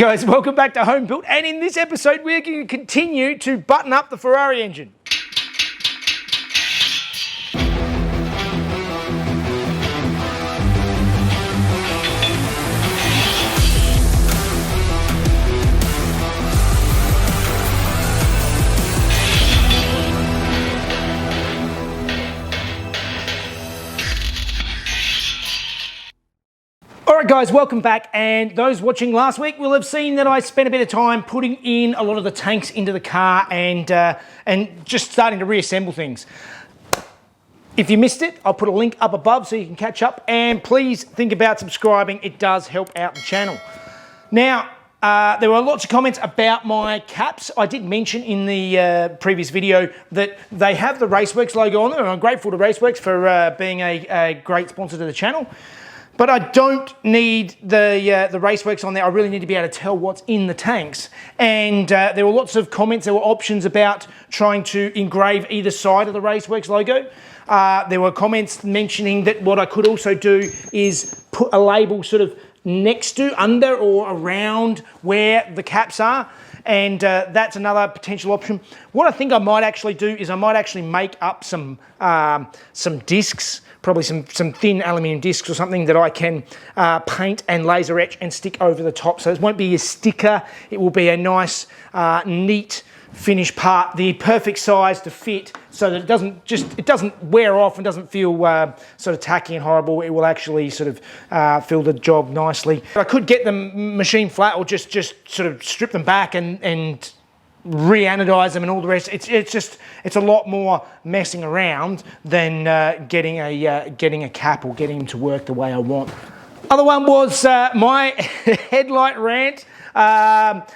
guys, welcome back to Home Built, and in this episode we're going to continue to button up the Ferrari engine. Alright guys, welcome back, and those watching last week will have seen that I spent a bit of time putting in a lot of the tanks into the car and just starting to reassemble things. If you missed it, I'll put a link up above so you can catch up, and please think about subscribing. It does help out the channel. Now, there were lots of comments about my caps. I did mention in the previous video that they have the Raceworks logo on them, and I'm grateful to Raceworks for being a great sponsor to the channel. But I don't need the Raceworks on there. I really need to be able to tell what's in the tanks. And there were lots of comments, there were options about trying to engrave either side of the Raceworks logo. There were comments mentioning that what I could also do is put a label sort of next to, under or around where the caps are. And that's another potential option. What I think I might actually do is I might actually make up some discs, probably some thin aluminium discs or something that I can paint and laser etch and stick over the top. So it won't be a sticker, it will be a nice, neat finished part, the perfect size to fit so that it doesn't wear off and doesn't feel sort of tacky and horrible. It will actually sort of fill the job nicely. I could get them machine flat or just sort of strip them back and re-anodize them and all the rest. It's a lot more messing around than getting a cap or getting them to work the way I want. Other one was my headlight rant.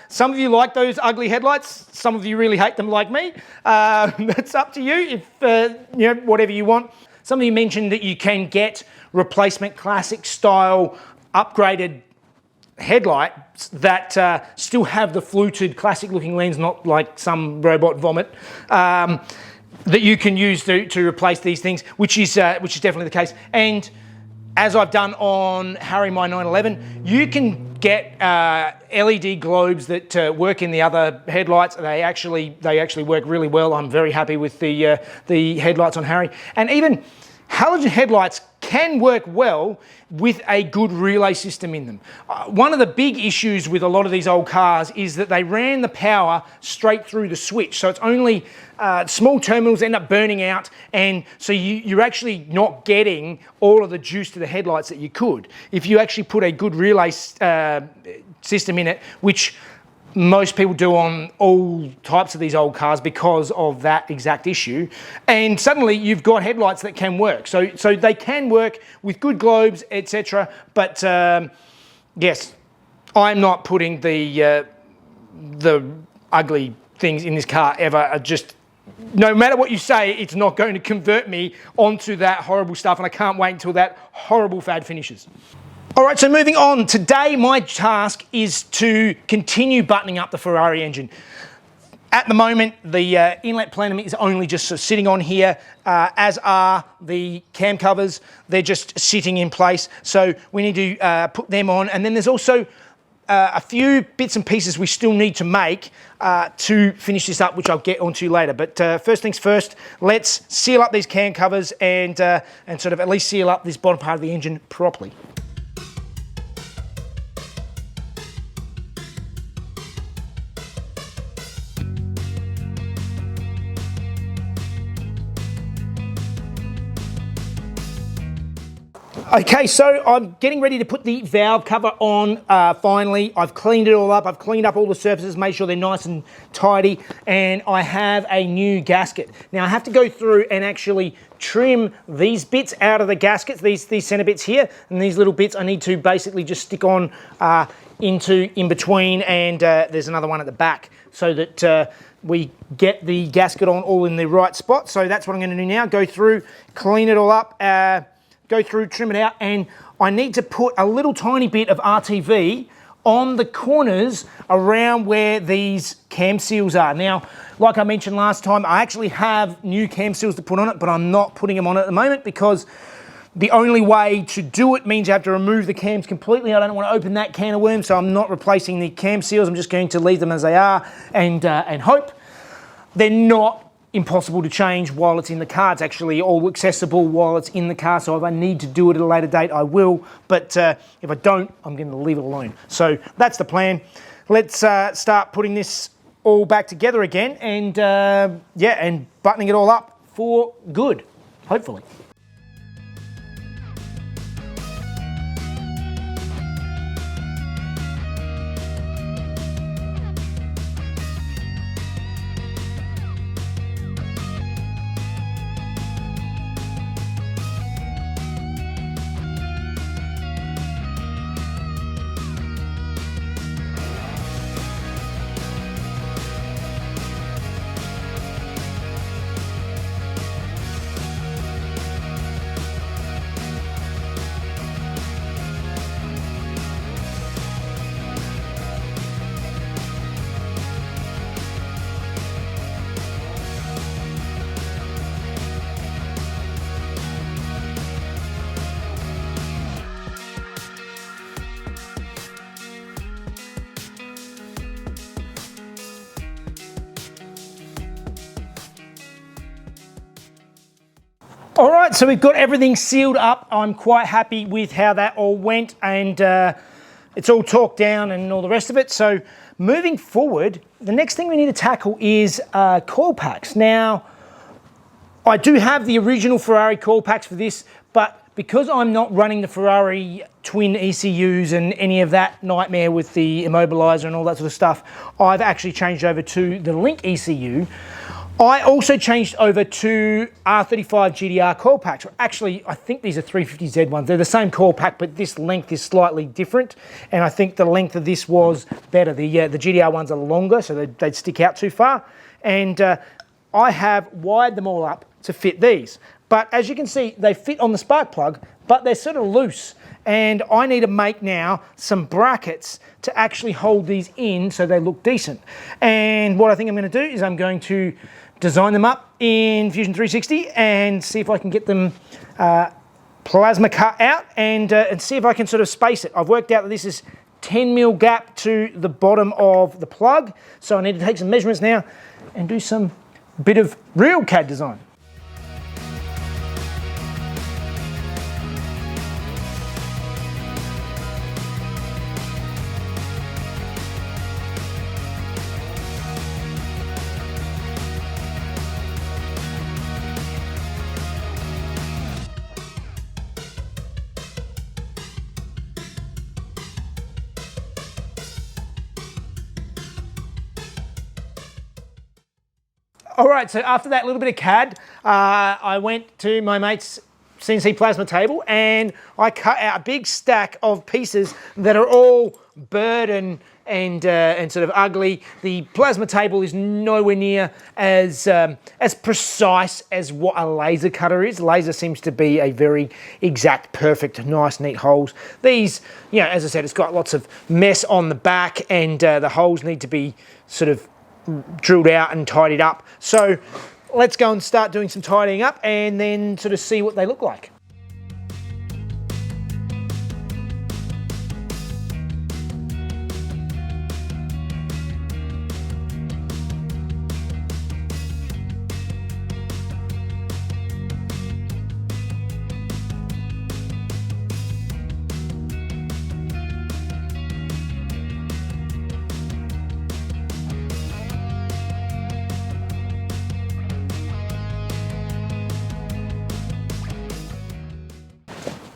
Some of you like those ugly headlights. Some of you really hate them like me. That's up to you, if you know, whatever you want. Some of you mentioned that you can get replacement classic style upgraded headlights that still have the fluted classic looking lens, not like some robot vomit, that you can use to replace these things, which is definitely the case. And as I've done on Harry my 911, you can get LED globes that work in the other headlights. They actually work really well. I'm very happy with the headlights on Harry, and even halogen headlights can work well with a good relay system in them. One of the big issues with a lot of these old cars is that they ran the power straight through the switch. So it's only small terminals end up burning out, and so you're actually not getting all of the juice to the headlights that you could. If you actually put a good relay system in it, which most people do on all types of these old cars because of that exact issue, and suddenly you've got headlights that can work. So they can work with good globes, etc. But yes, I'm not putting the ugly things in this car ever. No matter what you say, it's not going to convert me onto that horrible stuff, and I can't wait until that horrible fad finishes. All right, so moving on. Today, my task is to continue buttoning up the Ferrari engine. At the moment, the inlet plenum is only just sort of sitting on here, as are the cam covers. They're just sitting in place, so we need to put them on. And then there's also a few bits and pieces we still need to make to finish this up, which I'll get onto later. But first things first, let's seal up these cam covers and sort of at least seal up this bottom part of the engine properly. Okay, so I'm getting ready to put the valve cover on finally. I've cleaned it all up. I've cleaned up all the surfaces, made sure they're nice and tidy, and I have a new gasket. Now I have to go through and actually trim these bits out of the gaskets, these center bits here, and these little bits I need to basically just stick on in between, and there's another one at the back so that we get the gasket on all in the right spot. So that's what I'm going to do now, go through, clean it all up, go through, trim it out, and I need to put a little tiny bit of RTV on the corners around where these cam seals are. Now, like I mentioned last time, I actually have new cam seals to put on it, but I'm not putting them on at the moment because The only way to do it means you have to remove the cams completely. I don't want to open that can of worms, so I'm not replacing the cam seals. I'm just going to leave them as they are and hope they're not impossible to change while it's in the car. It's actually all accessible while it's in the car, so if I need to do it at a later date, I will. But if I don't, I'm going to leave it alone. So that's the plan. Let's start putting this all back together again and, and buttoning it all up for good, hopefully. All right, so we've got everything sealed up. I'm quite happy with how that all went, and it's all torqued down and all the rest of it. So moving forward, the next thing we need to tackle is coil packs. Now, I do have the original Ferrari coil packs for this, but because I'm not running the Ferrari twin ECUs and any of that nightmare with the immobilizer and all that sort of stuff, I've actually changed over to the Link ECU. I also changed over to R35 GTR coil packs. Actually, I think these are 350Z ones. They're the same coil pack, but this length is slightly different. And I think the length of this was better. The GTR ones are longer, so they'd stick out too far. And I have wired them all up to fit these. But as you can see, they fit on the spark plug, but they're sort of loose. And I need to make now some brackets to actually hold these in so they look decent. And what I think I'm going to do is I'm going to design them up in Fusion 360 and see if I can get them plasma cut out and see if I can sort of space it. I've worked out that this is 10mm gap to the bottom of the plug, so I need to take some measurements now and do some bit of real CAD design. All right, so after that little bit of CAD, I went to my mate's CNC plasma table and I cut out a big stack of pieces that are all burred and sort of ugly. The plasma table is nowhere near as precise as what a laser cutter is. Laser seems to be a very exact, perfect, nice, neat holes. These, you know, as I said, it's got lots of mess on the back and the holes need to be sort of drilled out and tidied up. So let's go and start doing some tidying up and then sort of see what they look like.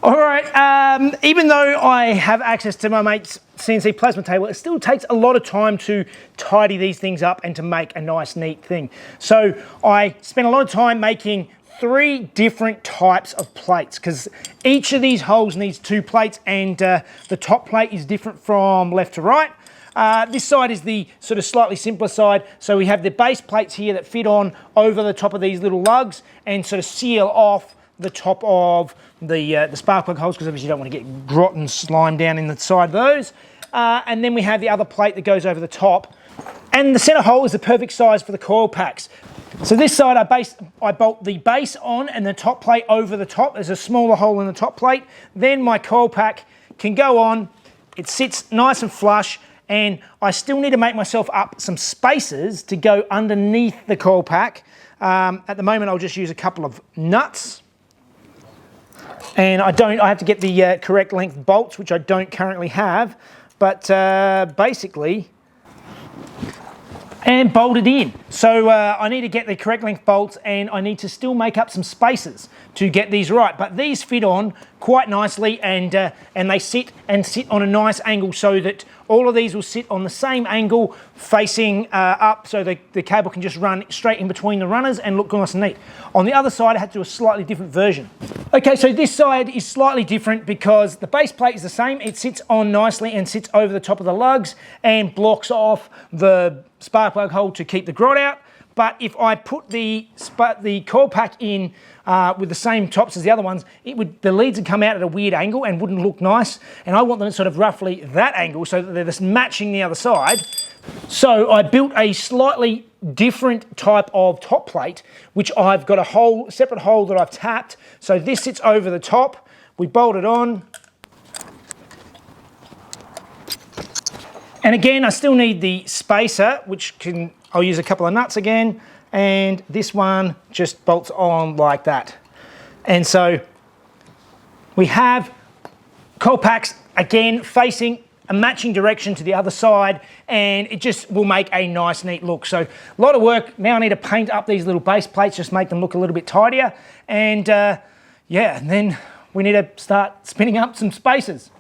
All right, even though I have access to my mate's CNC plasma table, it still takes a lot of time to tidy these things up and to make a nice, neat thing. So I spent a lot of time making 3 different types of plates because each of these holes needs 2 plates and the top plate is different from left to right. This side is the sort of slightly simpler side. So we have the base plates here that fit on over the top of these little lugs and sort of seal off the top of the spark plug holes because obviously you don't want to get grot and slime down in the side of those. And then we have the other plate that goes over the top. And the center hole is the perfect size for the coil packs. So this side I bolt the base on and the top plate over the top. There's a smaller hole in the top plate. Then my coil pack can go on. It sits nice and flush, and I still need to make myself up some spaces to go underneath the coil pack. At the moment I'll just use a couple of nuts. And I have to get the correct length bolts, which I don't currently have, but basically, and bolted in. So I need to get the correct length bolts, and I need to still make up some spaces to get these right. But these fit on quite nicely, and they sit on a nice angle, so that all of these will sit on the same angle facing up, so the cable can just run straight in between the runners and look nice and neat. On the other side, I had to do a slightly different version. Okay, so this side is slightly different because the base plate is the same. It sits on nicely and sits over the top of the lugs and blocks off the spark plug hole to keep the grot out. But if I put the coil pack in with the same tops as the other ones, the leads would come out at a weird angle and wouldn't look nice. And I want them at sort of roughly that angle so that they're just matching the other side. So I built a slightly different type of top plate, which I've got a separate hole that I've tapped. So this sits over the top. We bolt it on. And again, I still need the spacer, I'll use a couple of nuts again, and this one just bolts on like that. And so we have coil packs again facing a matching direction to the other side, and it just will make a nice, neat look. So a lot of work. Now I need to paint up these little base plates, just make them look a little bit tidier. And yeah, and then we need to start spinning up some spacers.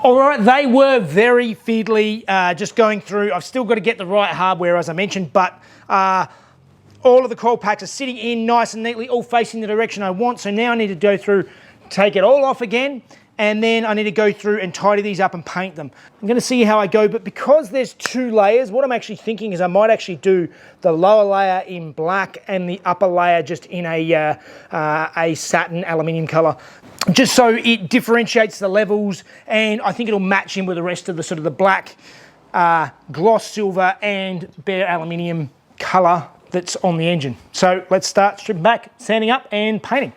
All right, they were very fiddly, just going through. I've still got to get the right hardware, as I mentioned, but all of the coil packs are sitting in nice and neatly, all facing the direction I want. So now I need to go through, take it all off again, and then I need to go through and tidy these up and paint them. I'm going to see how I go, but because there's two layers, what I'm actually thinking is I might actually do the lower layer in black and the upper layer just in a satin aluminium color, just so it differentiates the levels, and I think it'll match in with the rest of the sort of the black, gloss silver and bare aluminium color that's on the engine. So let's start stripping back, sanding up and painting.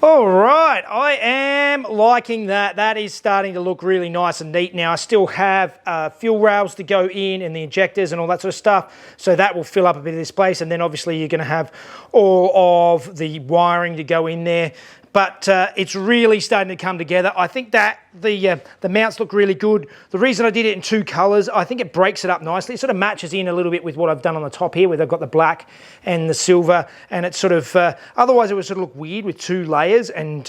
All right, right, I am liking that. That is starting to look really nice and neat. Now, I still have fuel rails to go in and the injectors and all that sort of stuff, so that will fill up a bit of this place, and then obviously you're going to have all of the wiring to go in there. But it's really starting to come together. I think that the mounts look really good. The reason I did it in 2 colours, I think it breaks it up nicely. It sort of matches in a little bit with what I've done on the top here, where they've got the black and the silver, and it's sort of, otherwise it would sort of look weird with 2 layers and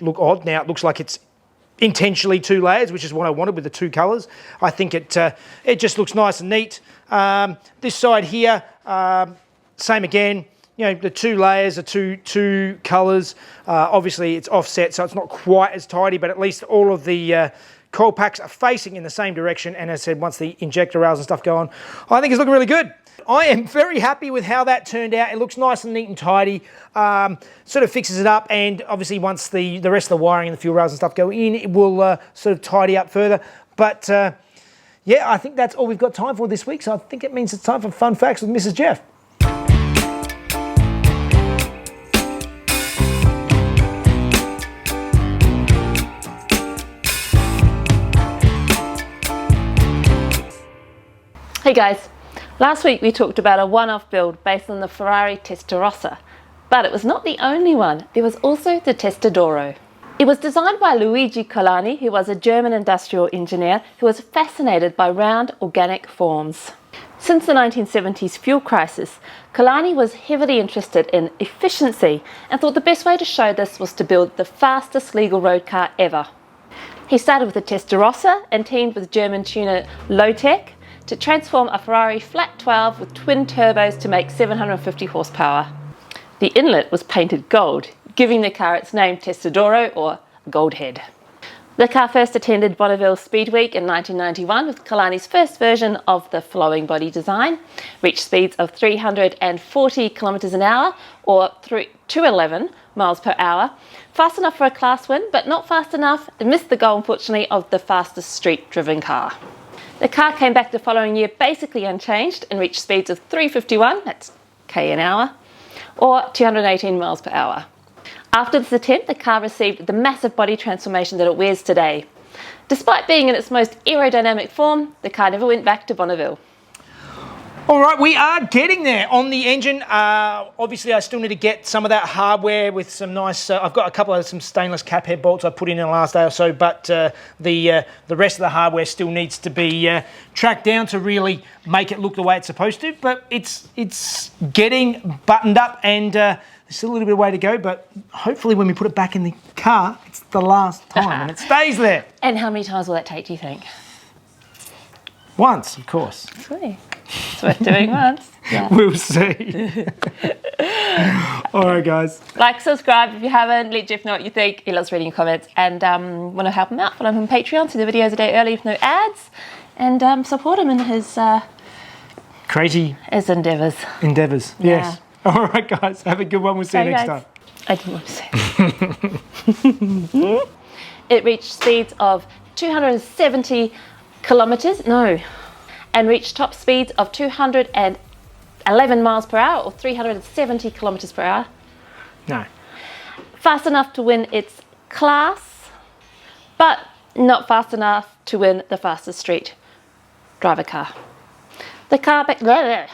look odd. Now it looks like it's intentionally 2 layers, which is what I wanted with the 2 colours. I think it just looks nice and neat. This side here, same again. You know, the 2 layers are two colours. Obviously, it's offset, so it's not quite as tidy, but at least all of the coil packs are facing in the same direction. And as I said, once the injector rails and stuff go on, I think it's looking really good. I am very happy with how that turned out. It looks nice and neat and tidy. Sort of fixes it up, and obviously once the rest of the wiring and the fuel rails and stuff go in, it will sort of tidy up further. But yeah, I think that's all we've got time for this week. So I think it means it's time for Fun Facts with Mrs. Jeff. Hey guys, last week we talked about a one-off build based on the Ferrari Testarossa, but it was not the only one. There was also the Testadoro. It was designed by Luigi Colani, who was a German industrial engineer who was fascinated by round organic forms. Since the 1970s fuel crisis, Colani was heavily interested in efficiency and thought the best way to show this was to build the fastest legal road car ever. He started with the Testarossa and teamed with German tuner Lotec to transform a Ferrari flat 12 with twin turbos to make 750 horsepower. The inlet was painted gold, giving the car its name Testadoro, or Gold Head. The car first attended Bonneville Speed Week in 1991 with Colani's first version of the flowing body design, reached speeds of 340 kilometers an hour or 211 miles per hour. Fast enough for a class win, but not fast enough. It missed the goal, unfortunately, of the fastest street-driven car. The car came back the following year basically unchanged and reached speeds of 351, that's k an hour, or 218 miles per hour. After this attempt, the car received the massive body transformation that it wears today. Despite being in its most aerodynamic form, the car never went back to Bonneville. All right, we are getting there on the engine. Obviously, I still need to get some of that hardware with some nice... I've got a couple of some stainless cap head bolts I put in the last day or so, but the rest of the hardware still needs to be tracked down to really make it look the way it's supposed to. But it's getting buttoned up, and there's still a little bit of way to go, but hopefully when we put it back in the car, it's the last time and it stays there. And how many times will that take, do you think? Once, of course. Sweet. It's worth doing once. Yeah. We'll see. All right, guys. Like, subscribe if you haven't. Let Jeff know what you think. He loves reading your comments. And want to help him out, follow him on Patreon, see the videos a day early with no ads. And support him in his... crazy... his endeavours. Endeavours, yes. Yeah. All right, guys. Have a good one. We'll see you next time. I didn't want to say it. It reached speeds of 270 kilometres. No. And reached top speeds of 211 miles per hour or 370 kilometres per hour. No. Fast enough to win its class, but not fast enough to win the fastest street driver car. The car back there.